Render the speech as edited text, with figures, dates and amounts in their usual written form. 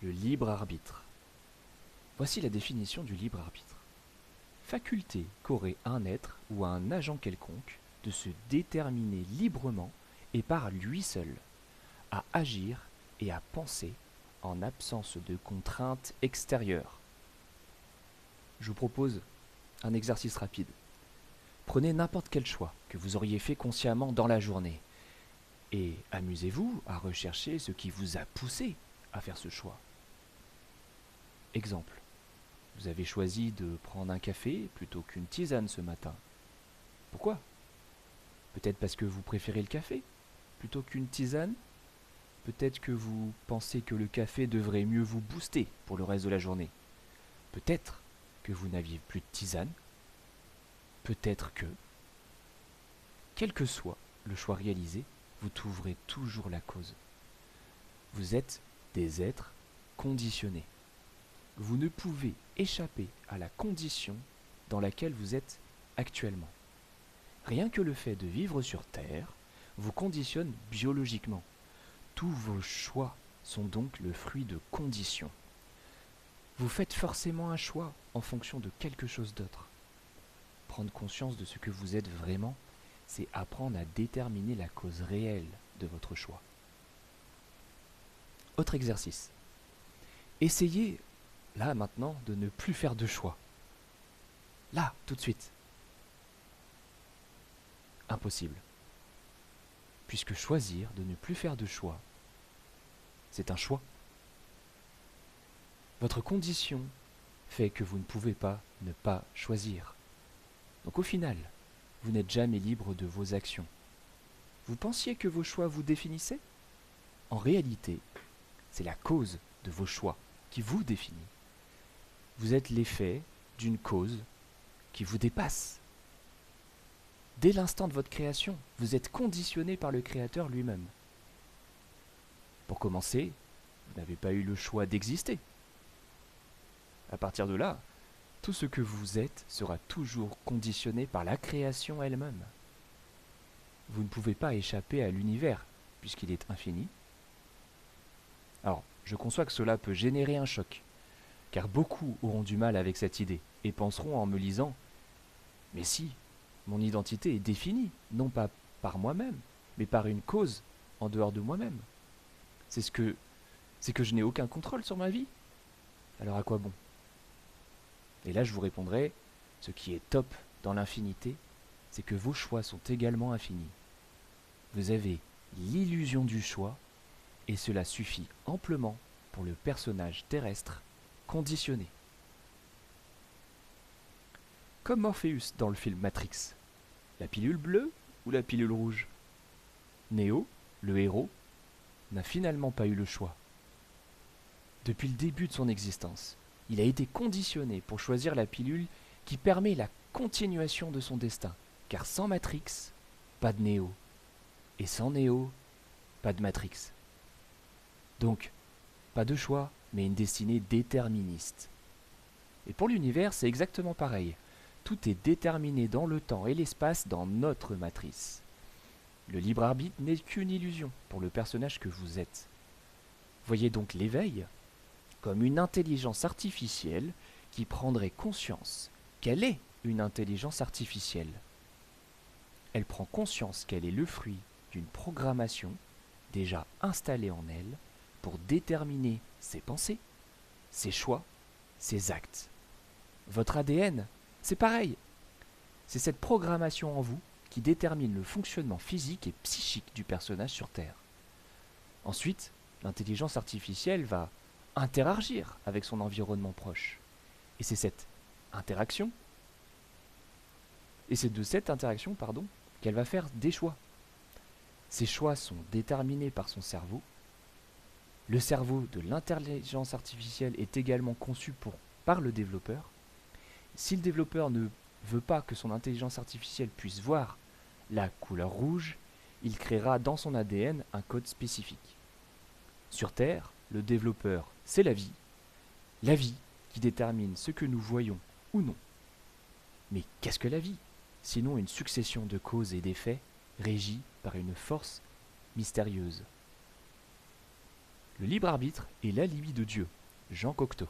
Le libre arbitre. Voici la définition du libre arbitre. Faculté qu'aurait un être ou un agent quelconque de se déterminer librement et par lui seul, à agir et à penser en absence de contraintes extérieures. Je vous propose un exercice rapide. Prenez n'importe quel choix que vous auriez fait consciemment dans la journée et amusez-vous à rechercher ce qui vous a poussé à faire ce choix. Exemple, vous avez choisi de prendre un café plutôt qu'une tisane ce matin. Pourquoi? Peut-être parce que vous préférez le café plutôt qu'une tisane? Peut-être que vous pensez que le café devrait mieux vous booster pour le reste de la journée. Peut-être que vous n'aviez plus de tisane. Peut-être que, quel que soit le choix réalisé, vous trouverez toujours la cause. Vous êtes des êtres conditionnés. Vous ne pouvez échapper à la condition dans laquelle vous êtes actuellement. Rien que le fait de vivre sur Terre vous conditionne biologiquement. Tous vos choix sont donc le fruit de conditions. Vous faites forcément un choix en fonction de quelque chose d'autre. Prendre conscience de ce que vous êtes vraiment, c'est apprendre à déterminer la cause réelle de votre choix. Autre exercice. Essayez, là maintenant, de ne plus faire de choix. Là, tout de suite. Impossible. Puisque choisir de ne plus faire de choix, c'est un choix. Votre condition fait que vous ne pouvez pas ne pas choisir. Donc au final, vous n'êtes jamais libre de vos actions. Vous pensiez que vos choix vous définissaient? En réalité, c'est la cause de vos choix qui vous définit. Vous êtes l'effet d'une cause qui vous dépasse. Dès l'instant de votre création, vous êtes conditionné par le Créateur lui-même. Pour commencer, vous n'avez pas eu le choix d'exister. À partir de là, tout ce que vous êtes sera toujours conditionné par la création elle-même. Vous ne pouvez pas échapper à l'univers, puisqu'il est infini. Alors, je conçois que cela peut générer un choc, car beaucoup auront du mal avec cette idée, et penseront en me lisant « Mais si, mon identité est définie, non pas par moi-même, mais par une cause en dehors de moi-même. C'est que je n'ai aucun contrôle sur ma vie. Alors à quoi bon ?» Et là je vous répondrai, ce qui est top dans l'infinité, c'est que vos choix sont également infinis. Vous avez l'illusion du choix, et cela suffit amplement pour le personnage terrestre conditionné. Comme Morpheus dans le film Matrix. La pilule bleue ou la pilule rouge? Neo, le héros, n'a finalement pas eu le choix. Depuis le début de son existence, il a été conditionné pour choisir la pilule qui permet la continuation de son destin. Car sans Matrix, pas de Neo. Et sans Neo, pas de Matrix. Donc, pas de choix, mais une destinée déterministe. Et pour l'univers, c'est exactement pareil. Tout est déterminé dans le temps et l'espace dans notre matrice. Le libre arbitre n'est qu'une illusion pour le personnage que vous êtes. Voyez donc l'éveil comme une intelligence artificielle qui prendrait conscience qu'elle est une intelligence artificielle. Elle prend conscience qu'elle est le fruit d'une programmation déjà installée en elle pour déterminer ses pensées, ses choix, ses actes. Votre ADN, c'est pareil. C'est cette programmation en vous qui détermine le fonctionnement physique et psychique du personnage sur Terre. Ensuite, l'intelligence artificielle va interagir avec son environnement proche. Et c'est cette interaction, de cette interaction, qu'elle va faire des choix. Ces choix sont déterminés par son cerveau. Le cerveau de l'intelligence artificielle est également conçu par le développeur. Si le développeur ne veut pas que son intelligence artificielle puisse voir la couleur rouge, il créera dans son ADN un code spécifique. Sur Terre, le développeur, c'est la vie qui détermine ce que nous voyons ou non. Mais qu'est-ce que la vie? Sinon une succession de causes et d'effets régie par une force mystérieuse. Le libre arbitre est l'alibi de Dieu. Jean Cocteau.